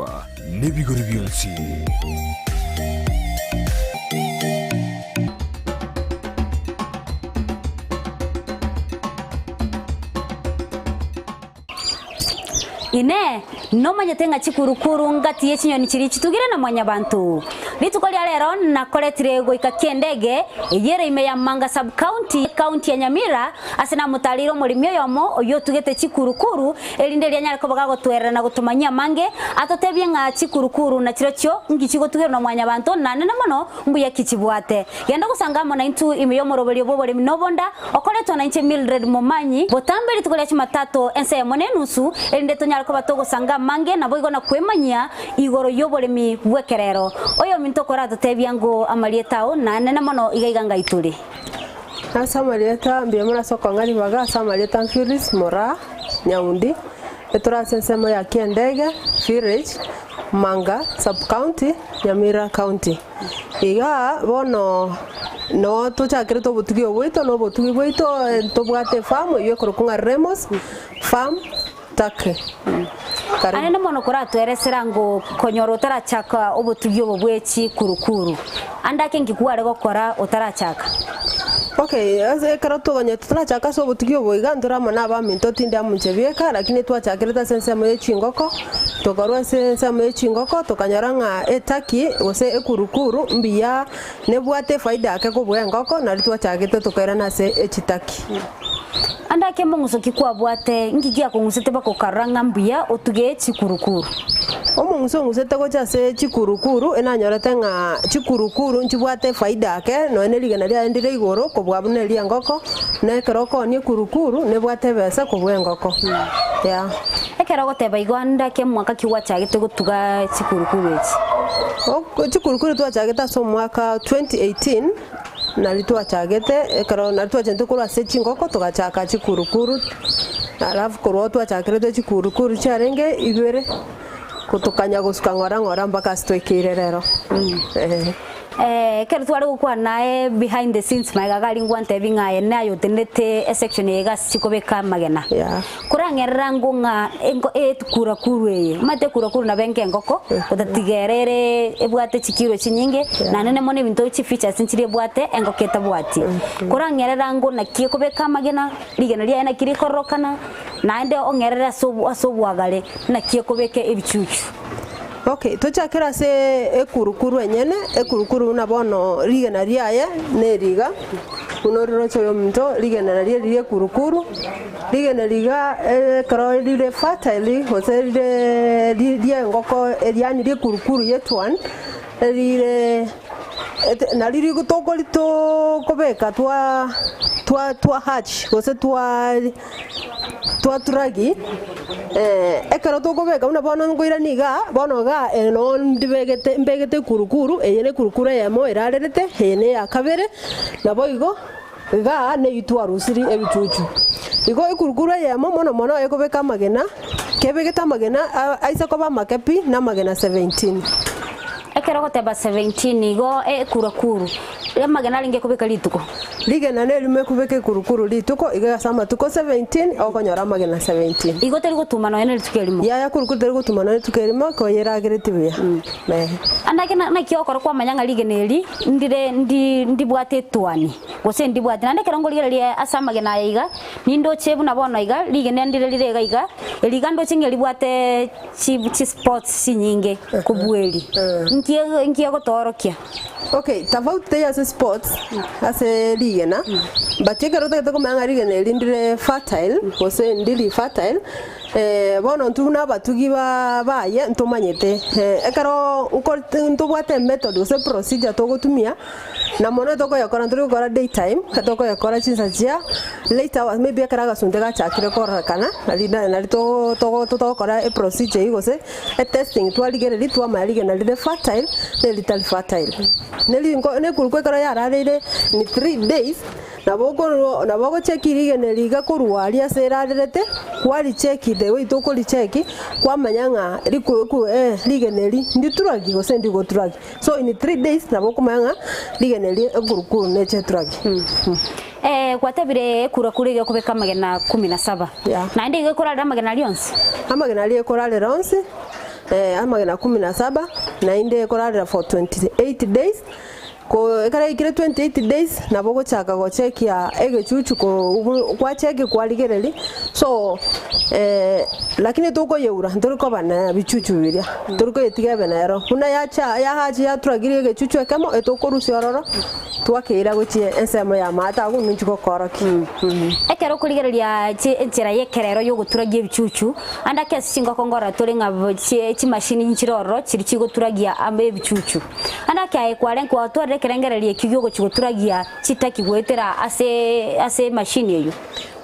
Kuswa Nebigori Bionsi. Ine no manyatenga chikurukuru ngati yechinyoni chiri chitugire na mwanya bantu litukoli alero na koletire goika kendege yere ime ya Manga sub county ya Nyamira asina mutaliro mulimyo yomo oyo tugete chikurukuru elindeli ya nyariko bagago twera na gutumanya mange atotebye nga chikurukuru na chirocho ngichigo tugire na mwanya bantu nane na mono mbuya kichibwate yenda kusangamo na intu ime yo morobeli obobole minobonda okoleto na inche Mildred Momanyi botambe litukoli chimatato ense ya monenusu elindeto nyariko batogo sanga mange na boigo na kwemanya igoro yobolemi bwekerero oyo minto korato tebyango amalietao nane na mono igaiganga ituri asa malieta mbiamura soko ngari baga asa malieta Firis Mora Nyaundi etora sensemo ya Kiendege Village Manga sub county Nyamira county iga bono no tuchakire to butugi obwito no butugi bwito to bwate farm yo kurukunga Remos farm take ane na mono korato eresera ngo konyoro tarachaka obutugi obwechi kurukuru andake ngikuare gokora otarachaka. Okay, ase karoto ganya tarachaka so butugi oboiga ndorama na ba minto tinde amunchebieka lakini twachakireta sensemo yechingoko tokarwa sensemo yechingoko tokanyaranga etaki ose ekurukuru mbiya nebwate faida yake kubwe ngoko na twachakite tokaira na se echitaki. Andake munguso kikwa bwate ngigia kungusete bako karanga mbia otuge chikurukuru omunguso ngusete ko chase chikurukuru enanyorete nga chikurukuru nchibwate faida yake no eneliga lia ndire igoro kobwabune lia ngoko ne keroko ni kurukuru ne bwate besa kobwe ngoko ya ekero goteba igwanda ke mwaka kiwa chagete gutuga chikurukuru echi chikurukuru twachageta so mwaka 2018 nalitwa chagete ekaro nalitwa chente kulwa sechi ngoko tugachaka chikurukuru alafu kurwa twachakirete chikurukuru charenge ibere kutukanya gusuka ngora mpaka stwekire rero kero twari gukwa nae behind the scenes magagari ngwante bingaye nayo tenete section yega sikobeka magena kurangerera ngunga engo kurakuru mate kurakuru na benke ngoko utatigerere ebwate chikiro chinyinge na nene mone binto chi features nchire bwate engo keta bwati kurangerera ngo na kiekobeka magena ligena lia ena kiri korokana naende ongerera sobwagale na kiekobeke ebichuchu. Okay, tuchakira se ekurukuru enyene ekurukuru na bono rigena riaye ne riga unoriro choyo mto rigena rie kurukuru rigena riga karo rie fertile hose rie ngoko eriani rie kurukuru yetwan rie na riri gutokoli to kobeka twa hatch hose twa turagi ekaro to kobeka una bono ngoira niga bono ga no mbegete kurukuru eyene kurukuru yamo irarerete ene ya kabere na boigo ga ne itwa rusiri ebichuchu igo kurukuru yamo mono ekobeka magena kebegeta magena aisa koba makepi na magena 17 ekero goteba 17 igo kurakuru magena linge kubeka lituko ligena ne lume kubeka kurukuru lituko iga sama tuko 17 okonyora magena 17 igo teri gutuma no ene litukelimo ya kurukuru teri gutuma no litukelimo ko yeragirete bya andake na kiokoro kwa manyanga ligeneli ndibwate twani gose ndibwate nande kerongo ligelia asa magena iga nindo chebu na bona iga ligene ndire lirega iga eligando chingeli bwate chi sports sinyinge kubweli nkiye gotorokia. Okay, tofauti ya sports ase ligena batikero to kumanga ligena lindire fertile gose ndili fertile bono ntuna batugi baye ntomanyete ekaro uko ntobwate method gose procedure to gotumia na mono toko yakora ndiri gukora daytime katoko yakora chinsajia later was maybe akaraga sundega chakire kora kana na to kora procedure igose testing twaligere litwa maligena lide fertile ne little fertile ne kurukwe kara yararire ni 3 days na bogo chekiri ne liga kurwaria serarete kwali cheki de we to koli cheki kwa manyanga liku ligeneli ndituragi gose ndigoturagi so in 3 days na boko manyanga ligeneli kurukuru ne cheturagi kwatabire kurakuri ge kubeka magena 17 na inde ge kurara magena lionse amagena lie kurara lionse amagana 17 na inde korarira for 28 days ko ekara ikire 28 days nabo gochaka gochekia egechuchu kwa cheki kwaligereri so lakini tuko yeura nturiko bana bichuchu biria turiko yetiga benero una ya haji ya turagire egechuchu ekamo etokorusi ororo twakira gochie ensemo ya mata agu nunchuko koroki ekero kuligereria enchera yekerero yo guturagia bichuchu anda kesinga kongora turinga chi machine nchiroro chiri chigoturagia ambe bichuchu anda kyae kwaren kwa tware kerengereria kigyo gochigoturagia chitaki gwetera ase machine eyo.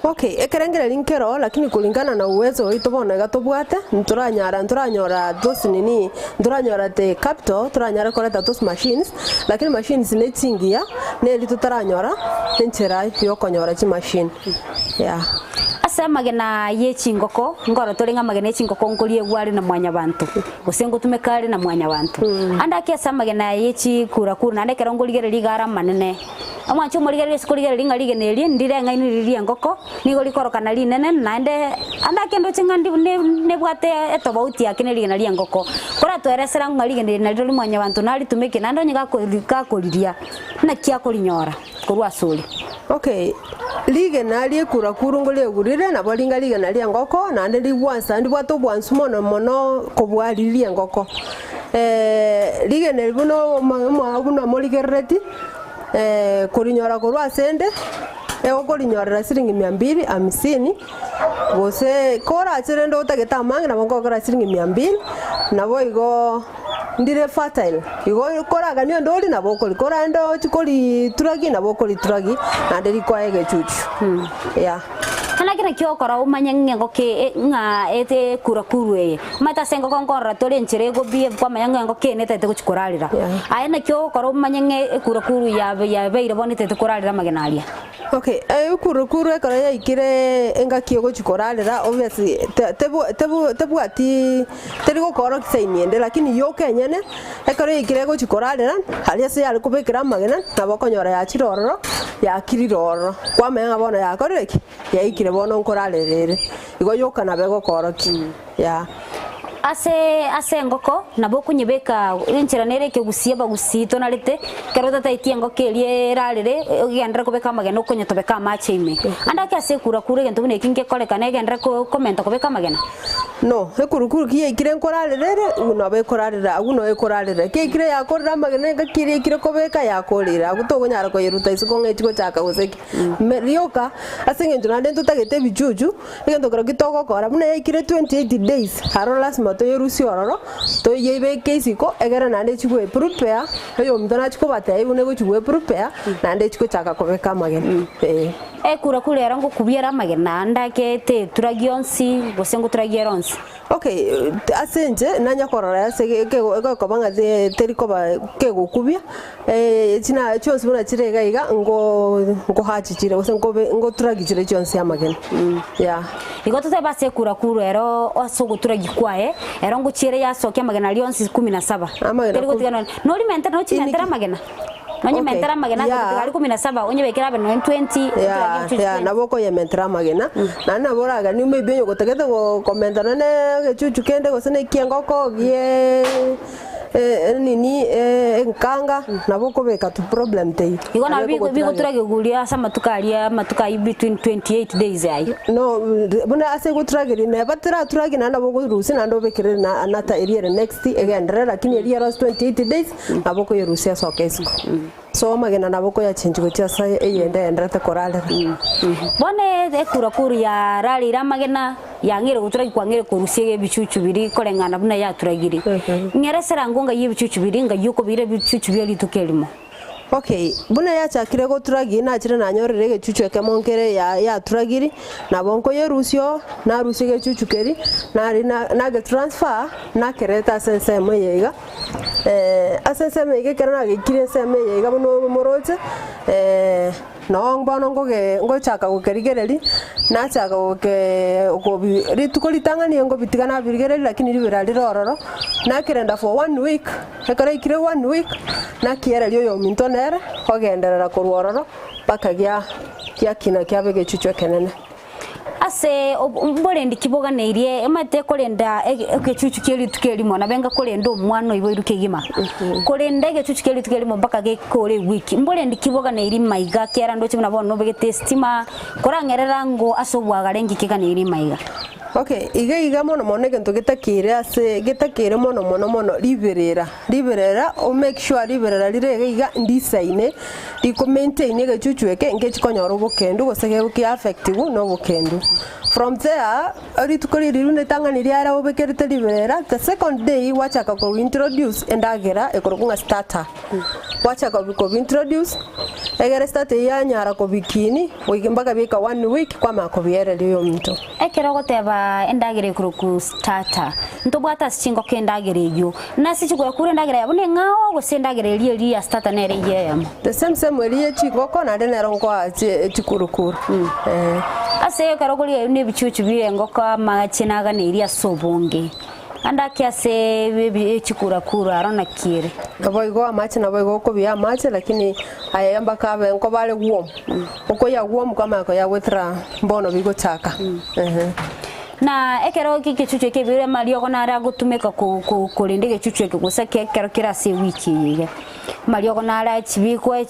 Okay, ekerengere linkero lakini kulingana na uwezo wetu bonaga tobwate nturanyora those nini nturanyora the capital turanyara koleta those machines lakini machines ne tingia ne litutaranyora enchera yokonyora chi machine asa magena yechingoko ngoro tolenga magena yechingoko ngolie gwari na mwanya bantu usengo tumekari na mwanya bantu anda kesa magena yechi kura nande kerongoligereri ligara manene amwancho moligereri sikoligereri ngaligeneri ndire ngainiriria ngoko nigo likorokana linene nande anda kendo chingandi ne bwate etobauti yakeneri na ngoko kora tweresera ngaligeneri na lili mwanya bantu nali tumeke nando nyiga koliria na kia kolinyora kurwa soli. Okay, lige nali kura ngole gurire na bolinga lige nali ngoko na ndi bwansa ndi bwato bwansu mono kobwaliria ngoko lige nali buno mwa moligereti kolinyora kurwa sende kolinyora siringi 250 bose kora achirendo utageta mangi na bongo kora siringi 200 na boigo ndire fertile igo kora ganyo ndoli na boko kora ndo chikoli turagi na boko turagi na ndiri kwa egechuchu ana kira kyo kora umanyenge ngoke nga ete kurakurwe mata sengo konkora tole nchire go bie kwa manyenge ngoke nete te kuchikoralira ayena kyo kora umanyenge kurakuru ya beire bonete te koralira magenalia. Okay, kurakuru kora ya ikire enga kyo kuchikoralira obviously tebu ati terigo kora kisainiende lakini yo kenyene ekora ikire kuchikoralira halia se yali kubekira magena na bokonyora ya chirororo ya kiriroro kwa menga bona ya koreki ya ikire bono nkorarerere igo yoka na bego koroki ase ngoko nabo kunyebeka inchira nereke gusia bagusito narete kerota taitie ngoke elie rarere gendera kubeka magena kunyetobeka macheime anda kase kura gento bune kinge koleka ne gendera komenta kubeka magena no ekuru kiye ikire nkorarerere uno be korarera aguno ekorarera ke ikire yakorera magena ngakire ikire kubeka yakorira agutogo nyara ko yeruta isiko ngechiko chaka guseki merioka asenge njuna ndento tagete bijuju ngento kora kitoko kora bune ikire 28 days harolas to yerusi ororo to yebe kesiko egera nande chikwe prepare yo mtana chiko bate ibune go chikwe prepare nande chiko chaka kobeka magena kura kule rango kubiera magena ndake te turagionsi gosengo turagieronsi. Okay, asenje nanya korora sege ke kobanga teriko ba ke gukubia china chonsi buna chirega iga ngo hachichire ngo turagicire chonsi amagena igo tote base kura ero osogo turagikwae ero ngo chire yasoke magena lionsi 17 teriko tigano no limenta no chimentera magena nonye mentera magena gali 17 onye bekera be 20 naboko ye mentera magena na naboraga ni mebenyo gotegete go komenta nane gechuchu kende go sene kiengoko gie nini nkanga naboko beka tu problem tei igo na bigo turage gulia sama tukalia matukai between 28 days ai no buna ase go turage ne batira turage na naboko rusi na ndo bekere na anata area next again lakini area 28 days naboko yerusia sokesko so magena naboko ya change go tia sai eyende te korale bone de kurakuru ya rali ra magena yangire guturagi kwangire kurusiye bichuchu biri kolengana buna ya turagiri ngeresera ngonga yibichuchu biri nga yuko bire bichuchu biri tukelimo. Okay, buna ya chakire go turagi na chire na nyorere gechuchu ekemonkere ya turagiri na bonko yerusio na rusige gechuchu keri na ge transfer na kereta sense moyega asense mege kerana ge kire seme yega bono moroche no mbono ngo chaka go kerigereri na chaka go ritukolitanga ni ngo bitigana birgereri lakini ribira rirororo na kirenda for 1 week ekara ikire 1 week na kiera lyo mintonere ogenderera kurwororo paka gya kina kyabe gechuchu kenene ase mbolendi kiboga neirie emate kolenda ekechuchu keli tukelimo na benga kolenda omwana ibo irukegima kolenda ekechuchu keli tukelimo mpaka gekole wiki mbolendi kiboga neiri maiga kera ndoche muna bono begete stima korangerera ngo asobwagarengi kega neiri maiga. Okay, iga mono mono gento getakire ase getakire mono liberera o make sure liberera lire iga ndisaine di maintain gechuchu eke ngechikonyoro bokendo gosege buki affective no bokendo. From there ari tukori rirune tangani riara obekerete liberera the second day wachaka ko introduce endagera ekorokunga starter wachaka ko introduce egere starter ya nyara ko bikini mpaka bika 1 week kwa makobiere liyo mito ekero goteba endagere kuruku starter ntobwata sichingo kendagere yo nasi chigwa kure ndagere yabone ngao gosendagere liye ya starter nere yeyamo the same liye chigoko na denero ngo chikurukuru ase karogoli ne bichuchu birengo ka magachinaga ne iria sobonge anda kiase bibi chikurakura arona kire aboigo amache na boigo ko bia amache lakini ayamba kabe ngo bale guom uko ya guom kama ko ya wetra mbono bigo chaka na ekero kichuchu ke bire malio kona ara gutumeka kulinde kichuchu ke gusake ekero kirase wiki yige malio kona ara chibikwe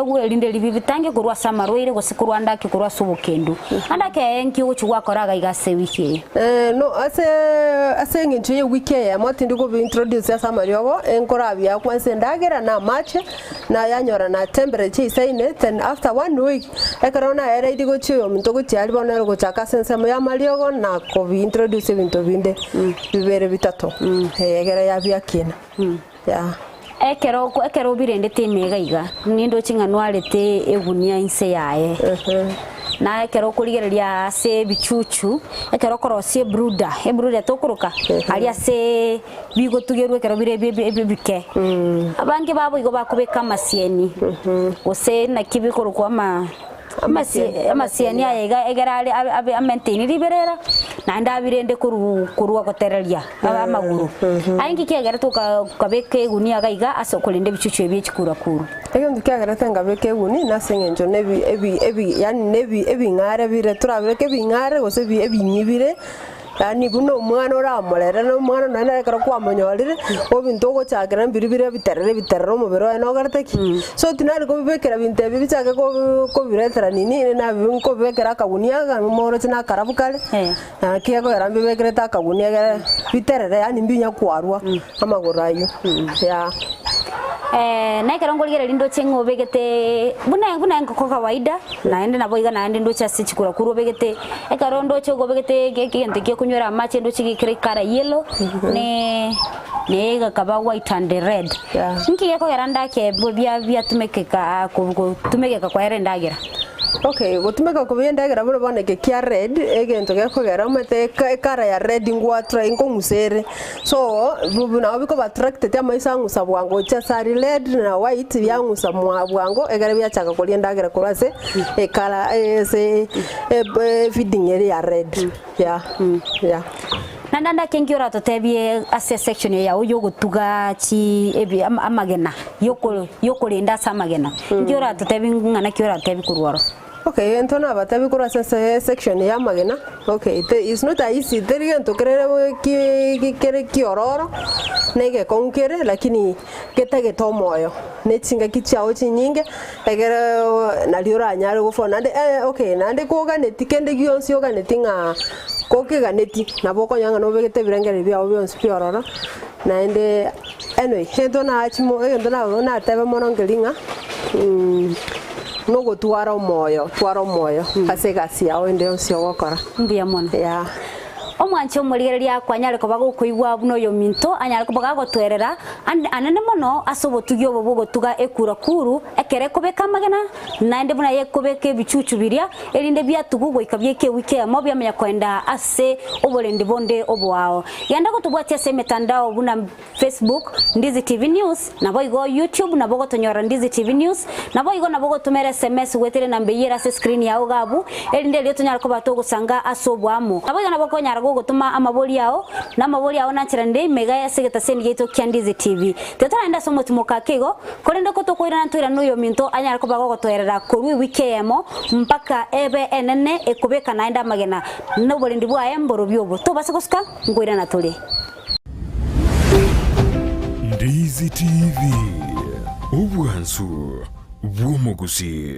gurinde libitange kurwa samarwire gosikurwa ndake kurwa subukendo andake enki uchuwa koraga igase wiki no ase nginje wiki ya motindi ko introduce ya samariogo enkora bia kwanse ndagera na match na yanyora na temperature isaine then after 1 week ekero na era idigo chiyo mtogo chiali bonero gochaka sense ya maliogo na ko introduce ibintu binde bibere bitatu egera ya byakina ya ekero birende temega iga nindo chingano arete egunia inse yae na ekero kurigereria se bichuchu ekero korosie bruda tokuruka ali ase bigo tugerwe ekero bire bibike abange babo igo bakubeka masieni ose na kibikuruko amasieni ayega egera ali maintain liberera na ndabirende kurwa gotereria amaguru aingi kegera tukabeke gunia gaiga asokolende bichuchu ebichikura kuru ego ndikagera tangabeke guni nasengenjo nebi yani nebi ngare bire turabireke bingare gose ebinyibire yani buno mwana oramorera no mwana nana ekara kwa monyorire obintu gochakira mbiribire biterero mubero no garteki so tinari ko bibekera binte bibichake ko biretera nini na binko bibekera kagunia ga moro tina karabukale kiego era bibekera ta kagunia ga biterere yani mbinya kwarwa amagurayo ya na kerongo ligere lindo chengo begete buna ngoko kawaida naende naboiga naende ndo cha sichikura kuro begete ekarondo chogo begete gekente kunywera amache ndo chigikire kara yellow ne ga kaba white and red nki yako yaranda ke bya tumekeka kwa erendagera. Okay, gotumeka ko bendagera bone boneke kia red egento gekogera umete kara ya red ngwatra ingongusere so bubuna biko attracted amaisa ngusa bwango cha sari red na white byangusa bwango egere byachaka ko liendagera kurase ekara se feeding ya red ya nandanda kengiora totebie ase section ya uyo gutuga chi ebi amagena yokolinda samagena ngiora totebi ngana kiora tebi kurwaro. Okay, entona batabi kurasa section ya magena. Okay, it's not easy. Terigen to kerere kere kiororo nege konkere lakini getage tomoyo. Netsinga kichao chinyinge egere naliora nyare gufona okay, nande koga netikende gionsi yoga netinga koke ganeti naboko nyanga no begete birengere bya obionsi piororo naende anyway entona achimo entona na tebe monongelinga no go twaro moyo asegasi yawe ndio sio gokora mbia mona ya omwanche omurigereria kwanyare ko bagukuigwa buno yo minto anyare ko bagagotwerera anene mono asobotugyo bobo gotuga ekura kuru ekere kobeka magena naende buna yekobeke bichuchu biria erinde byatugugwo ikabyeke wike ya mobya menya kwenda ase obolende bonde obwao yanda gotubwatia se metandao buna Facebook Ndizi TV News nabo igo YouTube nabo gotonyora Ndizi TV News nabo igo nabo gotumera SMS wetere nambe yera se screen ya ugabu erinde lyo tonyara ko batogusanga asobwamo nabo igo nabo konyara gugutuma amabori yao na mabori yao na chirande mega ya segeta sendi yeto Kiandizi TV tetara enda somo timoka kego korende kutokwira ntwira nuyo minto anyara kubago gotwerera kurwi wikemo mpaka ebe enene ekubeka naenda magena no bolindi bwa emboro byobo to basakoska ngwira na tole Ndizi TV Ubwansu Bwomogusi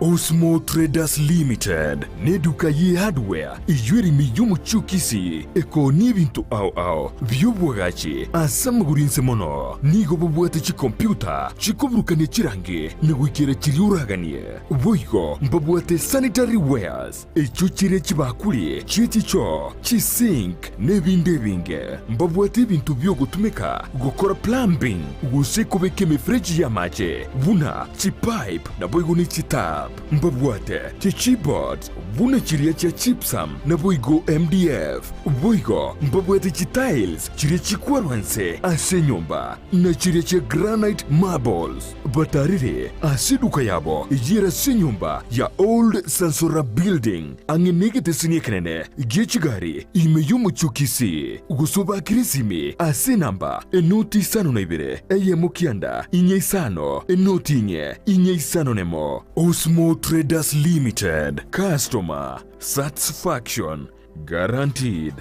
Osmo Traders Limited neduka ye hardware ijweri miyumu chukisi eko nibintu au byobwagachi asamagurinse mono nigo bobwate chi computer chikobrukane chirange negwikira chiriuraganie boigo mbobwate sanitary wares echuchire chibakuri chichicho chisink nebindebinge mbobwate bintu byogutumika gukora plumbing gusekobeke mifreji ya mache buna chipipe na boigo ni chitap mbabwate keyboards buna chiria cha chipsam na boigo MDF boigo mbabwate tiles chiria chikwarwanse ase nyumba na chiria cha granite marbles batarire asiduka yabo ijira se nyumba ya old Sansora building angenegete sinyekenene gechigari imeyumu chukisi gusoba kirisimi ase namba enoti sano na ibere mukianda inye sano enoti inye sano nemo Osmo Traders Limited. Customer satisfaction guaranteed.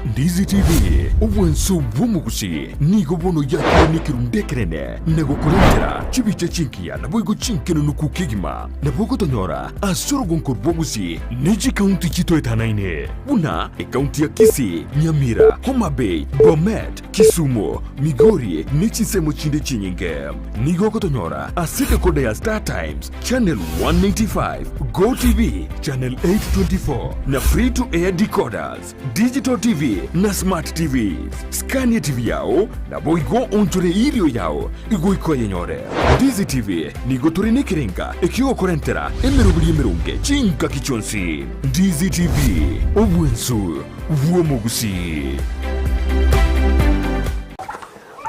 Ndizi TV ubwansu bwumugusi nigo bono yakire nikirundekerene nego kurengera chibice chinkiya naboigo chinkeno nukukigima nabogo tonyora asoro gonkor bogusi neji county chito etanaine buna county ya Kisii Nyamira Homa Bay Bomet Kisumu Migori nechisemo chinde chinyinge nigo tonyora asika kode ya Star Times channel 195 Go TV channel 824 na free to air decoders digital TV na smart TVs Scania TV yao na boigo onchore irio yao igoiko yenyore Ndizi TV nigotore nekirenga ekigo korentera emerunge chinka kichonsi Ndizi TV obwensu bwomogusi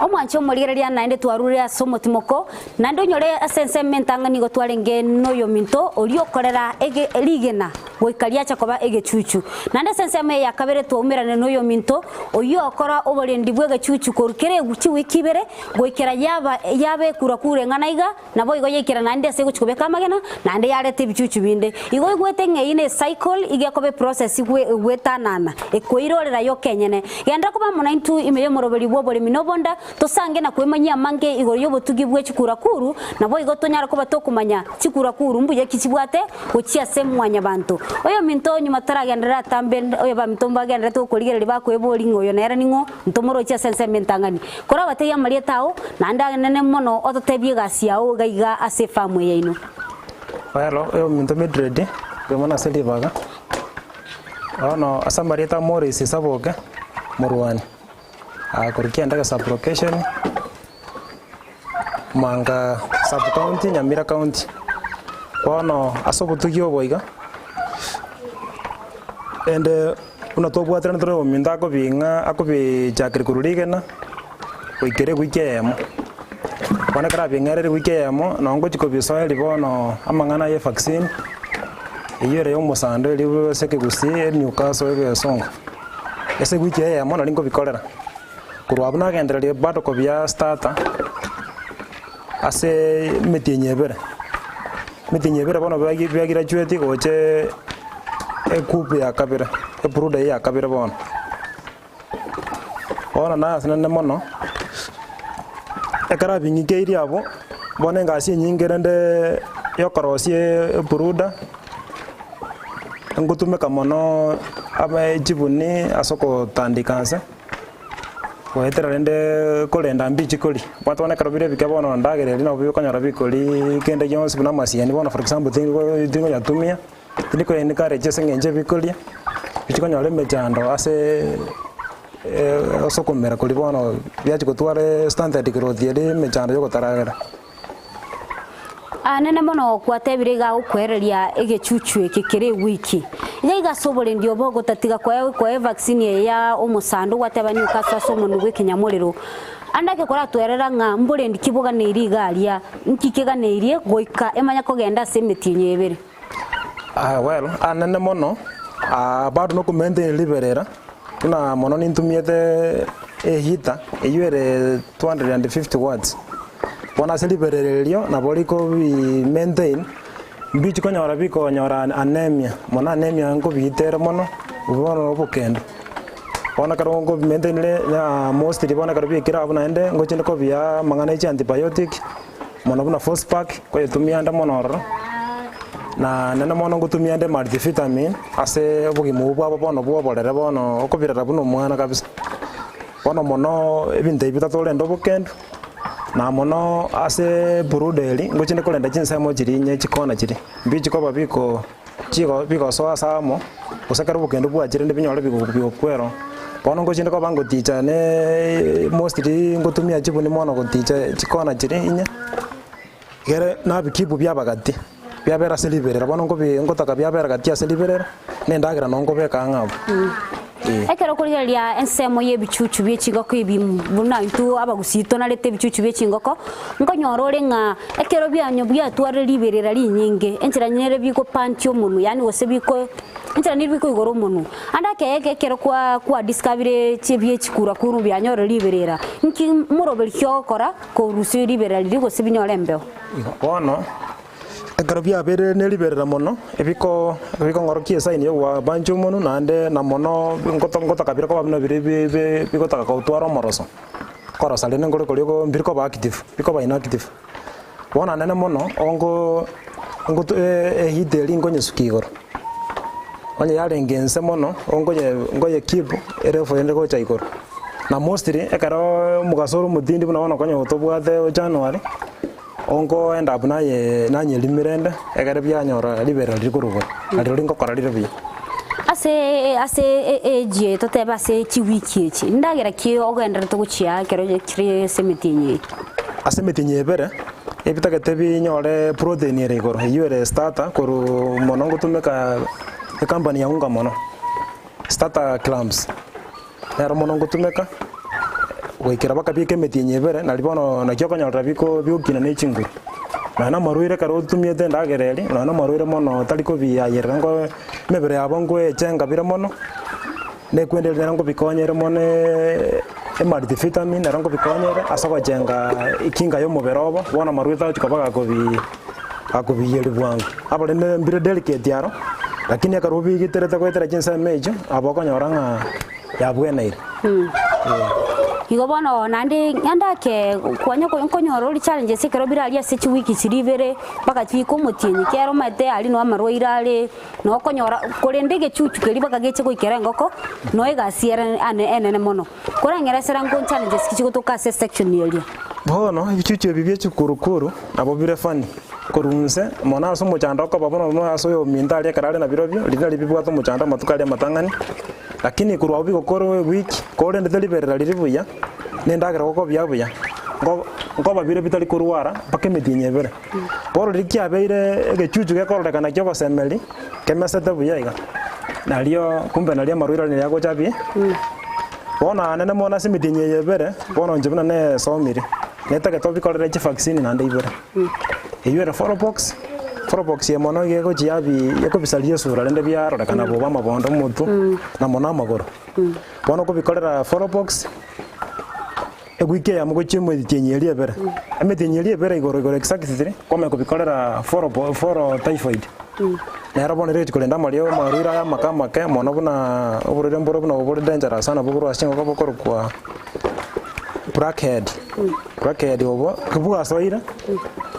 omwancho moligereria naende twarure somo timoko nando nyore asense mentanga nigo twarenge noyo minto oriokorera ege ligena goikaria chakoba ege chuchu nande sense me yakabere twomirane noyo minto oyokora oborendi bwege chuchu korukere guchi wikibere goikera yabe kurakure nganaiga nabo igo yekira nande se guchikobeka magena nande yarete bichuchu binde igo igwete ngeine cycle igekobe process gwetanana ekoirorera yo kenyene genda kuba munaitu imeyo moroberi bwobore minobonda tosange na kwemanya mange igoro yobotugi bwe chikurakuru nabo igo tonyara kuba tokumanya chikurakuru mbuye kichibwate gochia semwanya bantu oyo minto nyuma taragendera tambe oyo ba mitomba gendera to kuligerera bakwebori ngoyo nera ningo ntomoro chia sense mentangani kora bateya marietao nanda nene mono ototebie gasiao gaiga ase famwe yaino Hello, oyo minto medrede bemona selivaga ono asa marieta more sisaboga murwani kurukienda ka sub location manga sub county Nyamira county kono asobutugio boiga ende unatobwatira ntoro minda ko binga akobe jakri kururigena oikere wikemo kona kara bingere wikemo nongo chiko bisoya libono amangana ye vaccine iyere yo musando libo seke gusi Newcastle ye songo ese wikemo no lingo bikolera kurwabuna gendere bado ko bya starter ase metinyebere bono bya graduate goche ekupe ya kabira epruda ya kabira bono ona na asana mono ekara bingike iri abo bone ngasi nyingerende yokorosie epruda ngutume kamono aba jibuni asoko tandikanse Waitera rende kolenda mbichi koli watu wana karabire bikabono ndagere lino byo kanyara bikoli kende yonse buna masiani bona for example tingo yatumia tiniko enikare jesenge nje bikoli bichikanyale mejando ase osokomera koli bono byachi kutware standard growth yele mejando yoko taragera nene mono kwatebirega ukwereria egechuchu ekekere wiki iga sobole ndio bogo tatiga kwa vaccine ya omusando wateba Newcastle somo nugwe kinyamuriro andake kora twerera nga mbure ndikibuga ne irigaria nkikega ne irie goika emanya kogenda semetienye ebere. Well, anene mono bado no kumente liberera tuna mono nintumiete hita eyuere 250 watts bona se liberererio na boliko bi maintain mbichi konyora biko nyora anemia mona anemia ngo bitere mono ubono obukendo bona karo ngo maintain le most bona karo bikira abuna ende ngo chinde ko bia mangana chi antibiotic mono buna fospack ko yetumia nda monoro na nene mono ngutumia nde multivitamin ase obugimu bwabo bono bwoborere bono okobirira buno mwana kabisa bono mono ebinte bitatu lendo bukendo na mono ase burudeli ngochinde kolenda chinsemo chirinye chikona chiri mbichi koba biko biko so asamo osakara bukendo bwa chirende binyole biko kwero bono ngochinde koba ngoticha ne mostly ngotumia chibuni mono ngoticha chikona chiri inya gere na bikibu byabagati byabera seliberera bono ngotaka byabera gatia seliberera nendagira nongo beka ngabo ekero kuriria ensemo yebichuchu byechingoko ibimuna intu abagusito nalete bichuchu byechingoko nkonyoro renga ekero byanyo byatware liberera linyinge enchira nyere biko panchi omuntu yani wose biko enchira niribiko igoro omuntu andake ekero kwa discovery chebye chikura kuru byanyoro liberera nki muroberikyo kora ko rusi liberera ligo sebinyore mbeo bono Karabia bere neliberera mono ebiko ngorokie saini wa banjo mono nande na mono ngota kabira ko babino bire biko taka ko twaro moroso kora sale ngoro ko mbiriko ba active biko ba inactive bona nene mono ongo hideli ngonye sukigoro onye yale ngense mono ongo ngoye kibu erefo yende ko chaikoro na mostly ekaro mugasoro mudindi buna bona konye otobwate January ongo enda abuna ye nanye limirende egere byanyora libera likurugo aliro ngokora lirebi ase eje toteba se chiwiki echi ndagera ki ogenda toguchia kero kire semetinye asemetinye bere ebitaka tebi nyore protein ere igoro yure starter koru monongo tumeka company ya unga mono starter clams era monongo tumeka wekera bakabike metinye bere nalibono nakyoko nyora biko byukina n'echinguru na maruire karo tumiete ndagereri na maruire mono taliko biyayera ngo mebere abongo echenga bire mono ne kwendelera ngo bikonyere mone multivitamin rango bikonyere asaba jenga ikinga yo muberobo bona maruire ta chikobaga akobiyeri bwangu abale ne mbire delicate yaro lakini akarubi gitereta kwetera jinsa mejo aboko nyoranga yabwenaire igo bono nandi ndake kwanya ko nkonyoro ri challenge sekero biralia sechi wiki chiribere baka chiko mutinyi kero mate ali no amarwairale no konyora korendege chuchu keri baka geche ko ikera ngoko no igasiera ene mono korangera serango challenge sechi gotoka section yelia bono ibichuchu bibye chukurukuru abo bire fani korunse mona so muchanda ko babono no aso yo mindali karale na birobyo lidali bibwa to muchanda matukali matangani lakini kurwa biko koro wiki kore ndeliberera liribuya nendagira koko byabuya ngo babire bitali kurwara pakemetinye bere boro likia beire gechuchu ge koreka na kyo basemeli kemesete buya iga nalio kumbe nalia marwira ne yago chabi bona nene mona simitinye yebere bona njibuna ne somiri netake to bikorere chi vaccine nande ibere eyure Forobox ye mono yego jiabi yeko bisalie sura lende byaro kana boba mabondo mutu na mona magoro bono ko bikorera Forobox egwike ya mugo chimo ditenyelie bere ametenyelie bere igoro exactly kome ko bikorera foro typhoid na rabone rate kolenda malio marira ya makama ke mono buna oburere mboro buna obure dangerous sana buguru ashinga ko bokoro kwa blackhead obo kubuga soira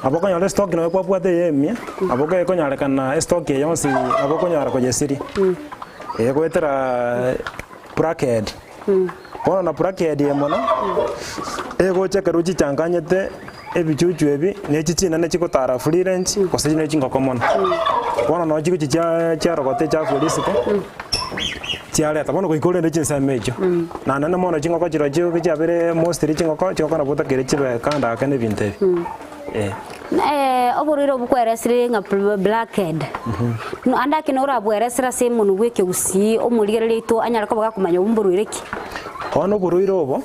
aboko nyale stock no kwa bwate yemia aboko ekonyale kana stock yonsi aboko nyara ko jesiri ekwetera blackhead bona na blackhead yemono ego chekeruchi changanyete ebichuchu ebi nechichina nechikotara free range kosine chingoko mono bona no chikuchi cha rogote cha fulisiko chiale tabono ko ikole ndechinsa mejo na nana mono chingoko chiro chiu kichabere mostly chingoko na buta kire chibe kanda kane binte oburiro bukweresire nga blackhead no andake no rabweresira se munu weke usi omurigere leto anyara ko bagakumanya umburwireki ono buruiro obo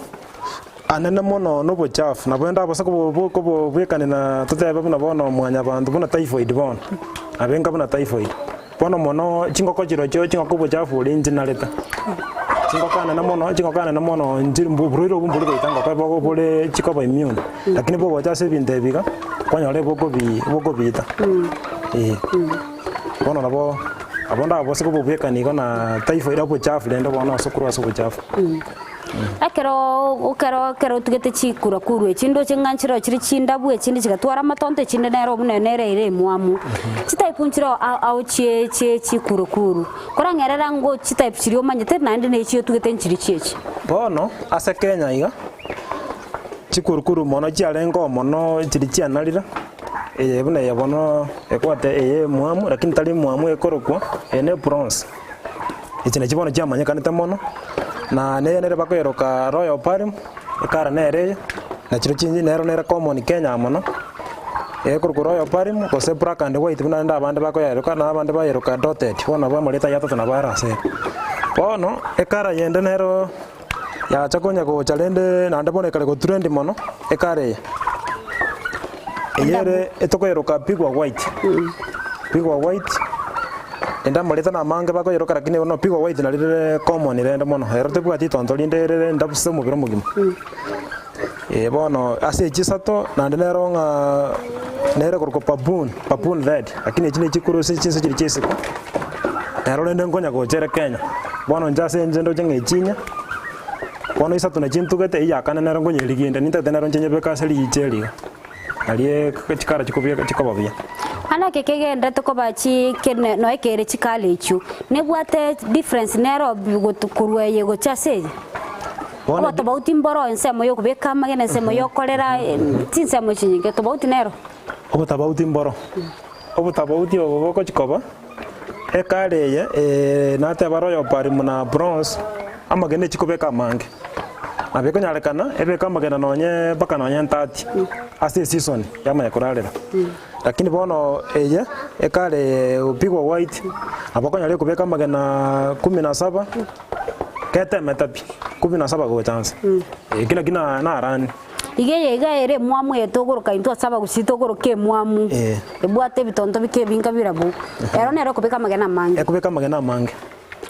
anene mono no buchafu na bwenda basa ko bwekane na tutebe buna bono mwanya bantu buna typhoid bono abenga buna typhoid bono mono chingoko chiro cho chingoko buchafu linji naleta chingokana na mono njiri mburuiro bumbuli koitanga kwa boko bole chikoba immune lakini bobo chase bindebika kwanyole boko bita bono nabo abonda bose ko bwekani kona typhoid buchafu lendo bono sokuru buchafu akero tugete chikura kuru echindo chenganchiro chiri chindabu echindi chigatwara matonto echinde nero munenere ire mwamu chitaipunchiro au chikuru kuru kora ngerera ngo chitaipu chiri omanyete nandi nechiyo tugete nchiri chechi bono ase Kenya iga chikuru kuru mono chiarengo mono chiri chianarira buna yabono ekwate mwamu lakini tali mwamu ekorokwa ene bronze ichine chibono chiamanyekanete mono na nere bakoyeroka Royal Parim ekara nere na chiro chinji nere common Kenya mono ekuru Royal Parim ko se black and white buna nda bande bakoyeroka na bande bayeroka dotted bona bamoleta yatatu na barase bono ekara yende nero ya chakonya ko chalende na ndabone kale ko trend mono ekare yere etokoyeroka pigwa white enda moleta na mange bako yeroka lakini ono pigwa white na lile common ile mono erote bwati tonto linde ndabuse mubiro mugima bono ase chisato na ndero nga nere korko papun red lakini chine chikuru se chinse chiri chisiko nero lende ngonya ko chere Kenya bono njase njendo jenge chinya bono isato na chintugete iyakana nero ngonya liginde nita tenero njenye beka seli icheli aliye chikara chikobia chikobabia ana kekegenda tokobachi kene no ekere chikalechu nebwate difference nero gutukurwe yego chase obo tobauti mboro ensemo yo kubeka magene ensemo yo kolera tinsemo chinyike tobauti nero obo tabauti mboro obo tabauti obo ko chikoba ekareye nate baroyo pari muna bronze amagene chikobeka mange abeko nyalekana ebeka magena nonye baka nonye ntati ase season yama yakuralera lakini bono ekale upigwa white abako nyale kubeka magena 17 kete metapi 17 go chance kina na rani igeye ere mwamu etogoroka into asaba gusitogoroke mwamu ebwate bitonto bike binga birabu ero nero kubeka magena mange ekubeka magena mange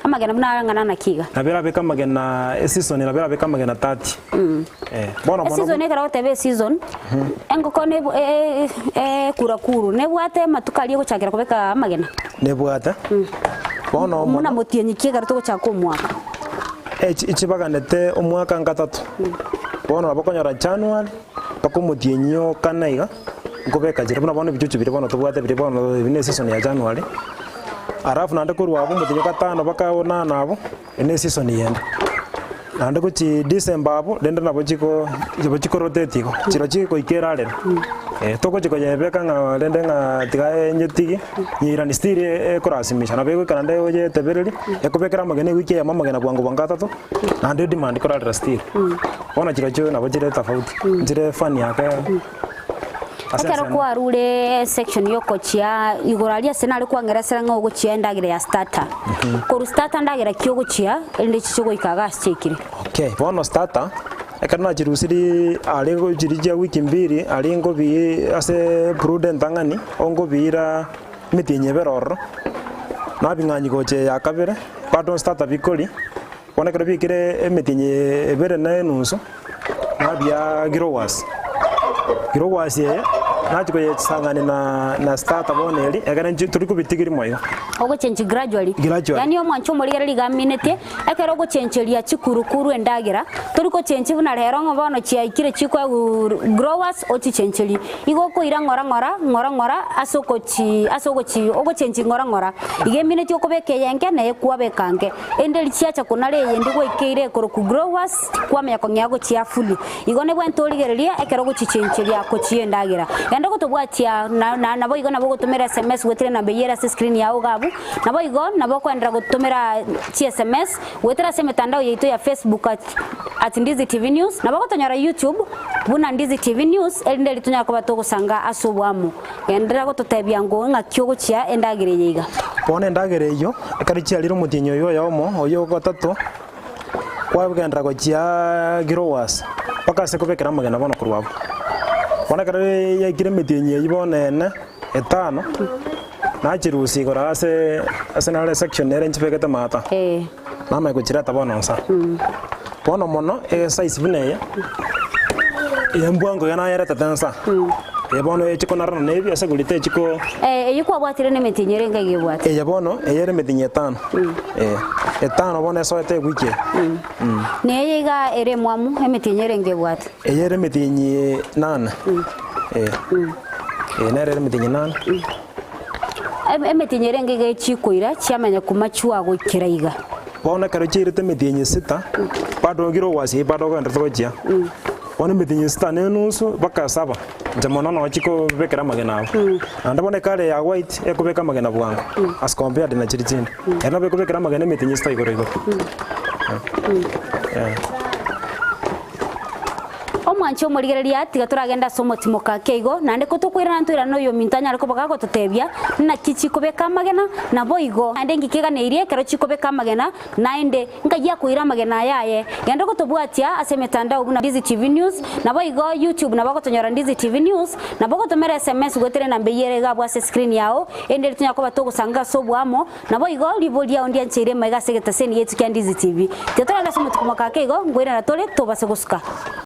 amagena mnarangana na kiga nabera beka magena season nabera beka magena 30 bono season ekara tebe season engo kone kurakuru nebwate matukali go chakira kubeka magena nebwate bono muna motienyi kiga to chako mwaka ichibaganete omwaka ngatatu bono abakonyora January bakomotienyo kanaiga ngobeka jira bono bichuchu bire bono tubwate bire bono bine season ya January arafu nande kurwa abo mutinyo katano bakaona nabo ene season yenda nande kuchi December abo denda nabo chiko rotate ko chiro chiko ikerare toko chiko yebeka nga dende nga tigae nyetigi nyira ni stiri kurasimisha na bego kanande oje tebereri ekubekera magene wiki ya mama gena bwango bwangatatu nande demand kurara stiri bona chiro cho nabo chire tofauti chire fani yake akero kwa rule section yoko chia igoralia senali kwa ngeresera ngo guchia ndagire ya starter ko starter ndagire kyo guchia ende chicho ikaga chekire okay bono starter ekana jirusiri ali go jirija wiki mbiri ali ngo bi ase prudent angani ongo bira mitinye beroro na binganyi goche yakabere pato starter bikoli bona kero bikire mitinye ebere na enuso na bia growers ye nachiko yetsangane na starter boneli ekana turi kubitigiri moyo ogo change gradually yani omwancho moligera ligaminete ekero go change lia chikurukuru endagira turi ko change buna rero ngobono chia ikire chiko growers oti change li igo ko ira ngora asoko chi ogo change ngora igeminete okobeke yenge na ekuwa bekange endeli chia chakunare yende go ikeire koro ku growers kwame yakonyago chia fully igo ne bwantorigereria ekero go change lia ko chiendagira enda gutubwatia nabo igo nabo gutumira SMS wetire na beyera screen yao gabu nabo igo nabo kwendera gutumira SMS wetira se mitandao yetu ya Facebook at Ndizi TV News nabo gutonyora YouTube buna Ndizi TV News ende litunya ko batogusanga asubwamu endera gututebya ngo ngakyo guchia endagire yiga pone endagire yo ekari chialiro mutinyo yo yomo oyo gatatu kwa bwendera guchia growers bakase kubekera amagena bono kurwabo bona kare yakire metinye yibonene etano na chirusi gora ase nale section nere nchipekete mata nama kuchirata bono nsa bono mono size bine yembwango yana yere tatansa bono echiko narano nebi ase gulite echiko yiko bwatire ne metinye renga yebwate bono yere metinye etano etano bono so ete wiki ne yiga ere mwamu emetinye renge bwate yere metinye 8 nere metinye 8 emetinye renge ge chikoira chiamanya kumachua gukira iga bona karo chirite metinye 6 bado ngiro wasi bado ga ndto jia bona metinye 6 ne nusu baka 7 jamono no chiko bekera magena anda bona kale ya white ekubeka magena bwangu as compared na chirichini era bekubekera magena metinye 6 igoro omwanchi omurigereria tiga turagenda somo timoka keigo nande kutukwira ntwira no yo mintanya ariko bagago tutebia na kichi kubeka magena na boigo ande ngikega neirie kero chikobeka magena naende ngajia kuira magena yaye yande kutubwatia ase mitandao na Ndizi TV News na boigo YouTube na bago tonyora Ndizi TV News na bago tomera SMS gotere na mbeyere gabwa ase screen yao ende tunya ko batogusanga sobwamo na boigo libolia ondia nchire maiga segeta seni yetu kya Ndizi TV tiga turagenda somo timoka keigo ngwira na tole tobase gusuka